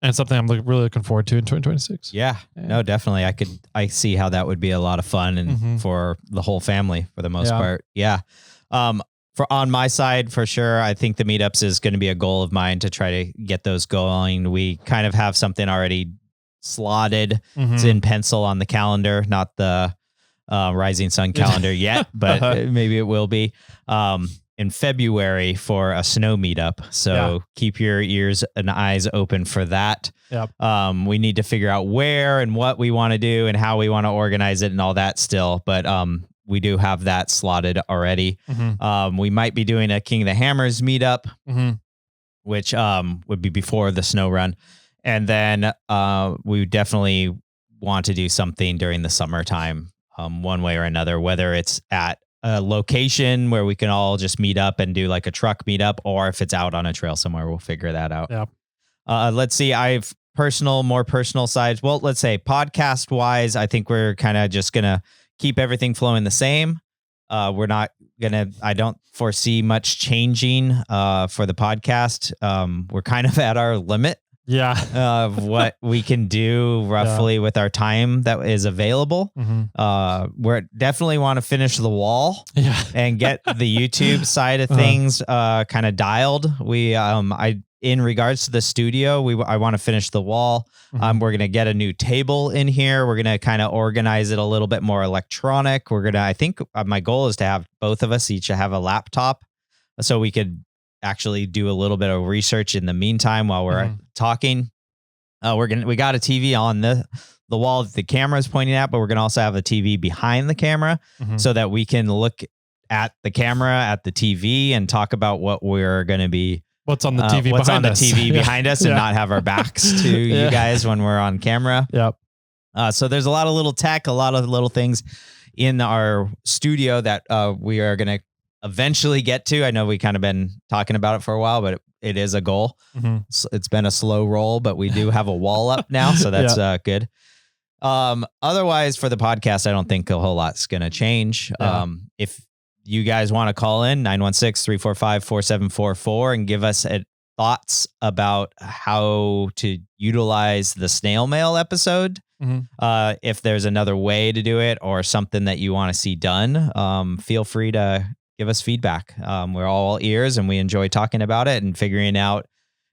And something I'm really looking forward to in 2026. Yeah, no, definitely. I see how that would be a lot of fun and for the whole family for the most part. Yeah. On my side, for sure, I think the meetups is going to be a goal of mine to try to get those going. We kind of have something already slotted. It's in pencil on the calendar, not the Rising Sun calendar yet, but maybe it will be in February for a snow meetup. So keep your ears and eyes open for that. Yep. We need to figure out where and what we want to do and how we want to organize it and all that still. But we do have that slotted already. We might be doing a King of the Hammers meetup, which would be before the snow run. And then we definitely want to do something during the summertime, one way or another, whether it's at a location where we can all just meet up and do like a truck meetup, or if it's out on a trail somewhere, we'll figure that out. Yep. Let's see. I've more personal sides. Well, let's say podcast wise, I think we're kind of just going to keep everything flowing the same. We're not I don't foresee much changing for the podcast. We're kind of at our limit of what we can do roughly with our time that is available. We're definitely want to finish the wall and get the YouTube side of things kind of dialed. In regards to the studio, I want to finish the wall. We're going to get a new table in here. We're going to kind of organize it a little bit more electronic. I think my goal is to have both of us each have a laptop so we could actually do a little bit of research in the meantime while we're talking. We got a TV on the wall that the camera is pointing at, but we're going to also have a TV behind the camera so that we can look at the camera at the TV and talk about what we're going to be. What's on the TV behind us. TV behind us and not have our backs to you guys when we're on camera. So there's a lot of little tech, a lot of little things in our studio that we are going to eventually get to. I know we kind of been talking about it for a while, but it is a goal. It's been a slow roll, but we do have a wall up now. So that's good. Otherwise for the podcast, I don't think a whole lot's going to change. If you guys want to call in 916-345-4744 and give us thoughts about how to utilize the snail mail episode. If there's another way to do it or something that you want to see done, feel free to give us feedback. We're all ears and we enjoy talking about it and figuring out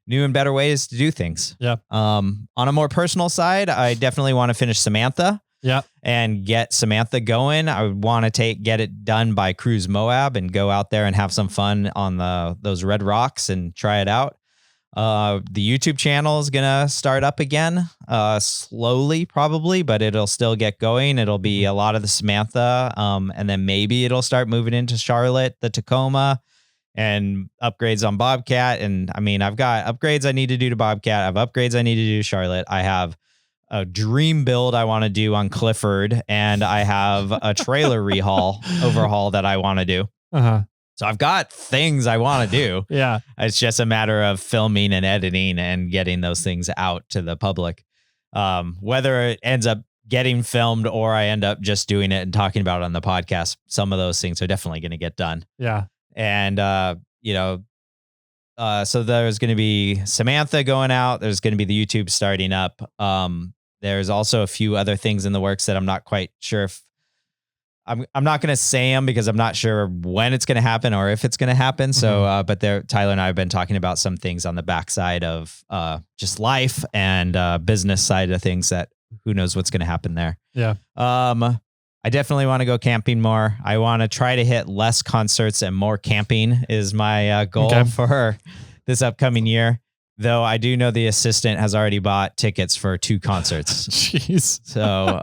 new and better ways to do things. On a more personal side, I definitely want to finish Samantha. And get Samantha going. I would want to get it done by Cruise Moab and go out there and have some fun on those red rocks and try it out. The YouTube channel is going to start up again, slowly probably, but it'll still get going. It'll be a lot of the Samantha. And then maybe it'll start moving into Charlotte, the Tacoma, and upgrades on Bobcat. And I mean, I've got upgrades I need to do to Bobcat. I have upgrades I need to do to Charlotte. I have a dream build I want to do on Clifford, and I have a trailer overhaul that I want to do. So I've got things I want to do. It's just a matter of filming and editing and getting those things out to the public. Whether it ends up getting filmed or I end up just doing it and talking about it on the podcast, some of those things are definitely going to get done. And, so there's going to be Samantha going out. There's going to be the YouTube starting up. There's also a few other things in the works that I'm not quite sure if I'm not going to say them because I'm not sure when it's going to happen or if it's going to happen. So, but Tyler and I have been talking about some things on the backside of just life and business side of things that who knows what's going to happen there. I definitely want to go camping more. I want to try to hit less concerts and more camping is my goal for this upcoming year. Though I do know the assistant has already bought tickets for 2 concerts. So,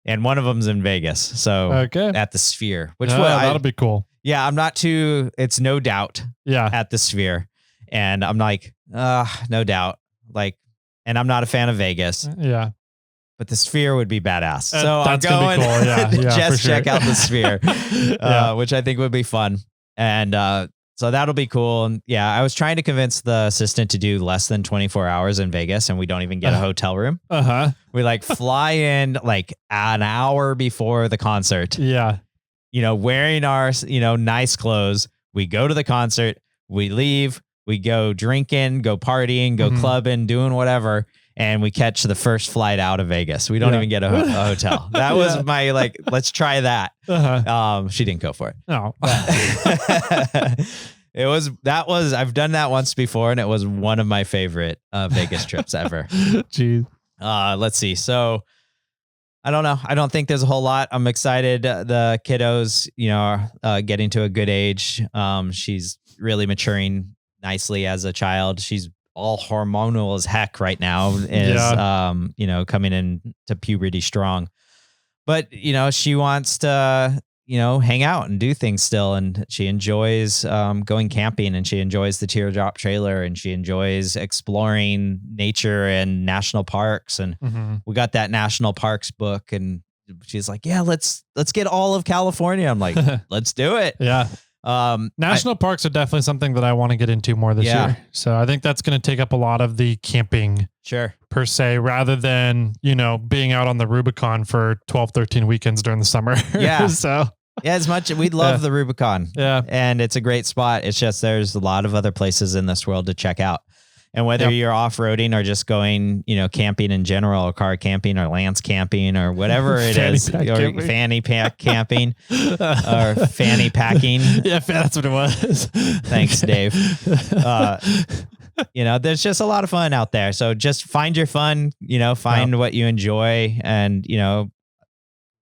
and one of them's in Vegas. So at the Sphere, which that'll be cool. I'm not too, it's No Doubt at the Sphere. And I'm like, No Doubt. Like, and I'm not a fan of Vegas. But the Sphere would be badass. So I'm going to just check out the Sphere, which I think would be fun. And so that'll be cool. And I was trying to convince the assistant to do less than 24 hours in Vegas and we don't even get a hotel room. We like fly in like an hour before the concert. Wearing our, nice clothes. We go to the concert, we leave, we go drinking, go partying, go clubbing, doing whatever. And we catch the first flight out of Vegas. We don't even get a hotel. That was my let's try that. She didn't go for it. No. I've done that once before and it was one of my favorite Vegas trips ever. Jeez. Let's see. So I don't know. I don't think there's a whole lot. I'm excited. The kiddos, are getting to a good age. She's really maturing nicely as a child. She's all hormonal as heck right now coming into puberty strong, but she wants to, hang out and do things still. And she enjoys, going camping and she enjoys the teardrop trailer and she enjoys exploring nature and national parks. And we got that national parks book and she's like, let's get all of California. I'm like, let's do it. National parks are definitely something that I want to get into more this year. So I think that's going to take up a lot of the camping per se, rather than, being out on the Rubicon for 12, 13 weekends during the summer. So Yeah, as much we love the Rubicon. Yeah. And it's a great spot. It's just there's a lot of other places in this world to check out. And whether you're off-roading or just going, camping in general, or car camping or lance camping or whatever it is, or fanny pack camping or fanny packing. Yeah, that's what it was. Thanks, Dave. There's just a lot of fun out there. So just find your fun, find what you enjoy and,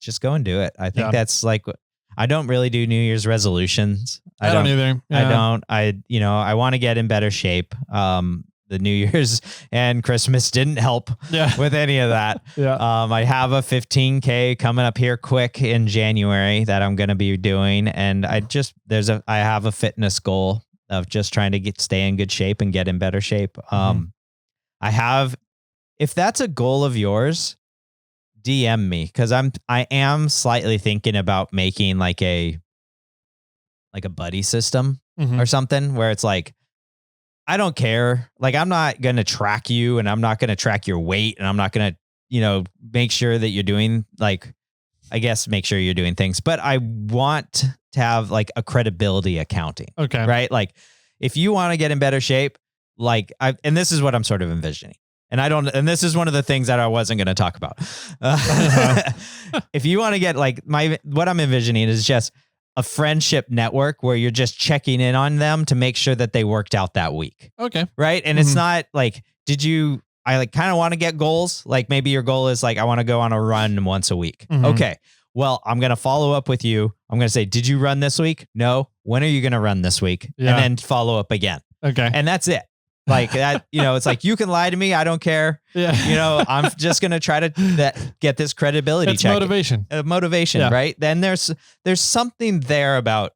just go and do it. I think that's like, I don't really do New Year's resolutions. I don't either. Yeah. I want to get in better shape. The New Year's and Christmas didn't help with any of that. I have a 15K coming up here quick in January that I'm going to be doing. And I have a fitness goal of just trying to stay in good shape and get in better shape. If that's a goal of yours, DM me, because I am slightly thinking about making like a buddy system or something where it's like, I don't care. Like, I'm not going to track you and I'm not going to track your weight and I'm not going to, make sure that you're doing make sure you're doing things, but I want to have like a credibility accounting. Okay. Right. Like if you want to get in better shape, and this is what I'm sort of envisioning. And this is one of the things that I wasn't going to talk about. If you want to get what I'm envisioning is just a friendship network where you're just checking in on them to make sure that they worked out that week. Okay. Right. And it's not like, I kind of want to get goals. Like maybe your goal is I want to go on a run once a week. Okay. Well, I'm going to follow up with you. I'm going to say, did you run this week? No. When are you going to run this week? Yeah. And then follow up again. Okay. And that's it. Like that, it's like, you can lie to me. I don't care. Yeah. I'm just going to try to get this credibility check. Motivation. Motivation, right? Then there's something there about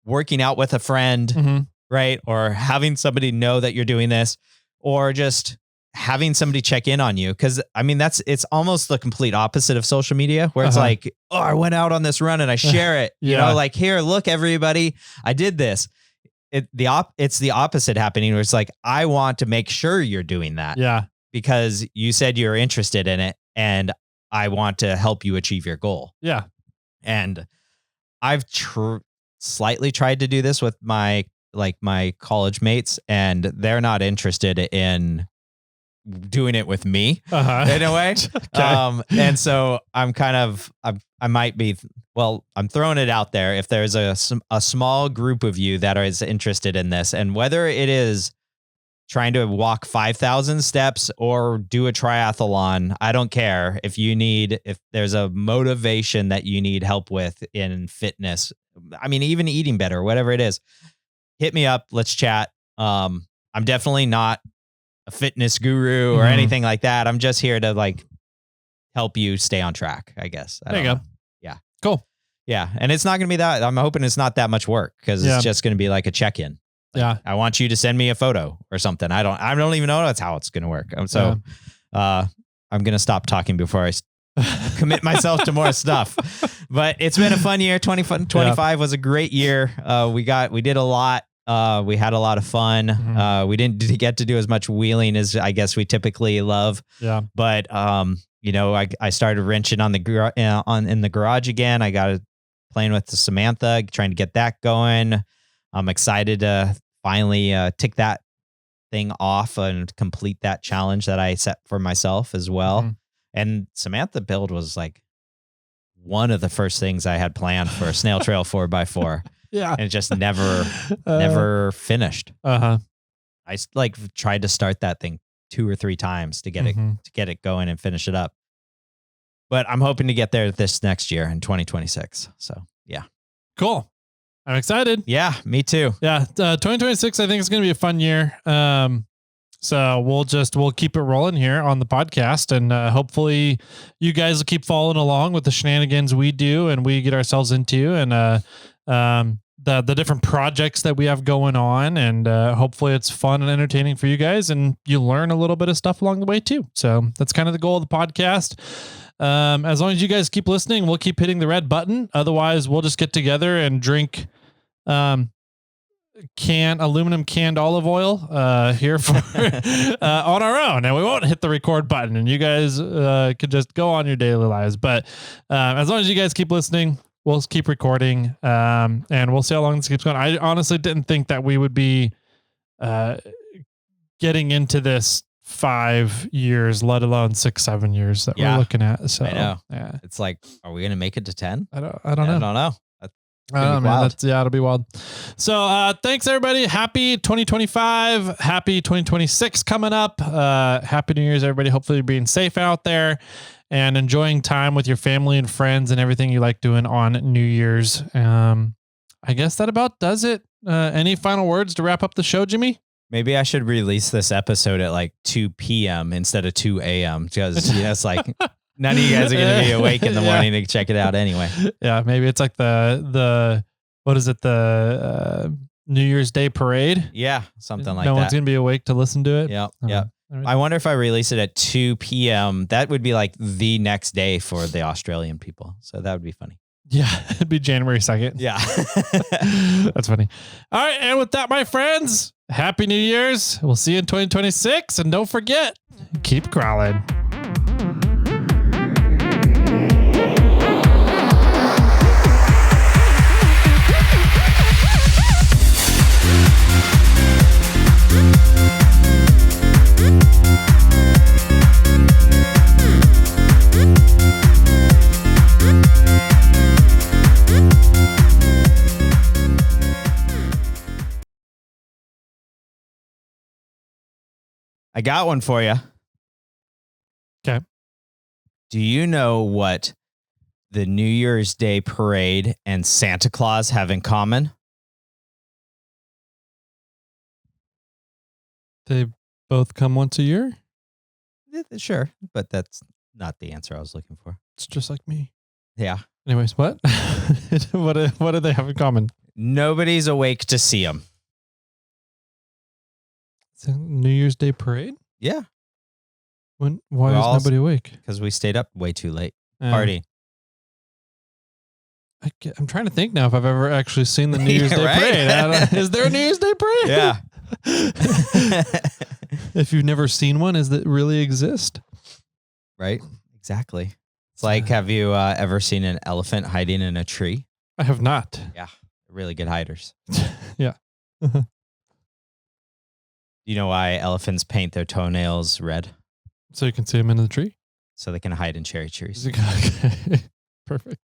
working out with a friend, right? Or having somebody know that you're doing this, or just having somebody check in on you. Cause it's almost the complete opposite of social media where it's like, oh, I went out on this run and I share it, here, look, everybody, I did this. It's the opposite happening where it's like, I want to make sure you're doing that. Yeah. Because you said you're interested in it and I want to help you achieve your goal. Yeah. And I've slightly tried to do this with my college mates, and they're not interested in doing it with me in a way. Okay. And so I'm I'm throwing it out there. If there's a small group of you that is interested in this, and whether it is trying to walk 5,000 steps or do a triathlon, I don't care. If there's a motivation that you need help with in fitness, even eating better, whatever it is, hit me up. Let's chat. I'm definitely not a fitness guru or anything like that. I'm just here to help you stay on track, I guess. There you go. Yeah. Cool. Yeah. And it's not going to be that. I'm hoping it's not that much work because it's just going to be like a check-in. I want you to send me a photo or something. I don't even know that's how it's going to work. So I'm going to stop talking before I commit myself to more stuff. But it's been a fun year. 2025 was a great year. We did a lot. We had a lot of fun. We didn't get to do as much wheeling as I guess we typically love. Yeah. But I started wrenching on in the garage again. I got playing with the Samantha, trying to get that going. I'm excited to finally tick that thing off and complete that challenge that I set for myself as well. And Samantha build was one of the first things I had planned for SnailTrail4x4. Yeah. And it just never finished. I tried to start that thing 2 or 3 times to get it going and finish it up. But I'm hoping to get there this next year in 2026. So yeah. Cool. I'm excited. Yeah, me too. Yeah. 2026, I think it's going to be a fun year. So we'll keep it rolling here on the podcast, and hopefully you guys will keep following along with the shenanigans we do and we get ourselves into, and the different projects that we have going on, and hopefully it's fun and entertaining for you guys, and you learn a little bit of stuff along the way too. So that's kind of the goal of the podcast. As long as you guys keep listening, we'll keep hitting the red button. Otherwise, we'll just get together and drink aluminum canned olive oil here for on our own, and we won't hit the record button, and you guys can just go on your daily lives. But as long as you guys keep listening, we'll keep recording, and we'll see how long this keeps going. I honestly didn't think that we would be getting into this 5 years, let alone 6-7 years that we're looking at. So I know. Yeah, It's like, are we going to make it to 10? I don't know. I don't know. I don't know, man. It'll be wild. So, thanks everybody. Happy 2025. Happy 2026 coming up. Happy New Year's, everybody. Hopefully you're being safe out there and enjoying time with your family and friends and everything you like doing on New Year's. I guess that about does it. Any final words to wrap up the show, Jimmy? Maybe I should release this episode at like 2 p.m. instead of 2 a.m. because it's like none of you guys are going to be awake in the morning to check it out anyway. Yeah, maybe it's like the what is it, the New Year's Day parade? Yeah, something like that. No one's going to be awake to listen to it? Yeah, yeah. I wonder if I release it at 2 p.m. That would be like the next day for the Australian people. So that would be funny. Yeah, it'd be January 2nd. Yeah. That's funny. All right, and with that, my friends, Happy New Year's. We'll see you in 2026. And don't forget, keep crawling. I got one for you. Okay. Do you know what the New Year's Day parade and Santa Claus have in common? They both come once a year? Sure, but that's not the answer I was looking for. It's just like me. Yeah. Anyways, what? what do they have in common? Nobody's awake to see them. It's a New Year's Day parade? Yeah. Why is nobody awake? Because we stayed up way too late. Party. I'm trying to think now if I've ever actually seen the New Year's Day parade. Is there a New Year's Day parade? Yeah. If you've never seen one, does that really exist? Right. Exactly. It's like, have you ever seen an elephant hiding in a tree? I have not. Yeah. Really good hiders. Yeah. You know why elephants paint their toenails red? So you can see them in the tree? So they can hide in cherry trees. Okay. Perfect.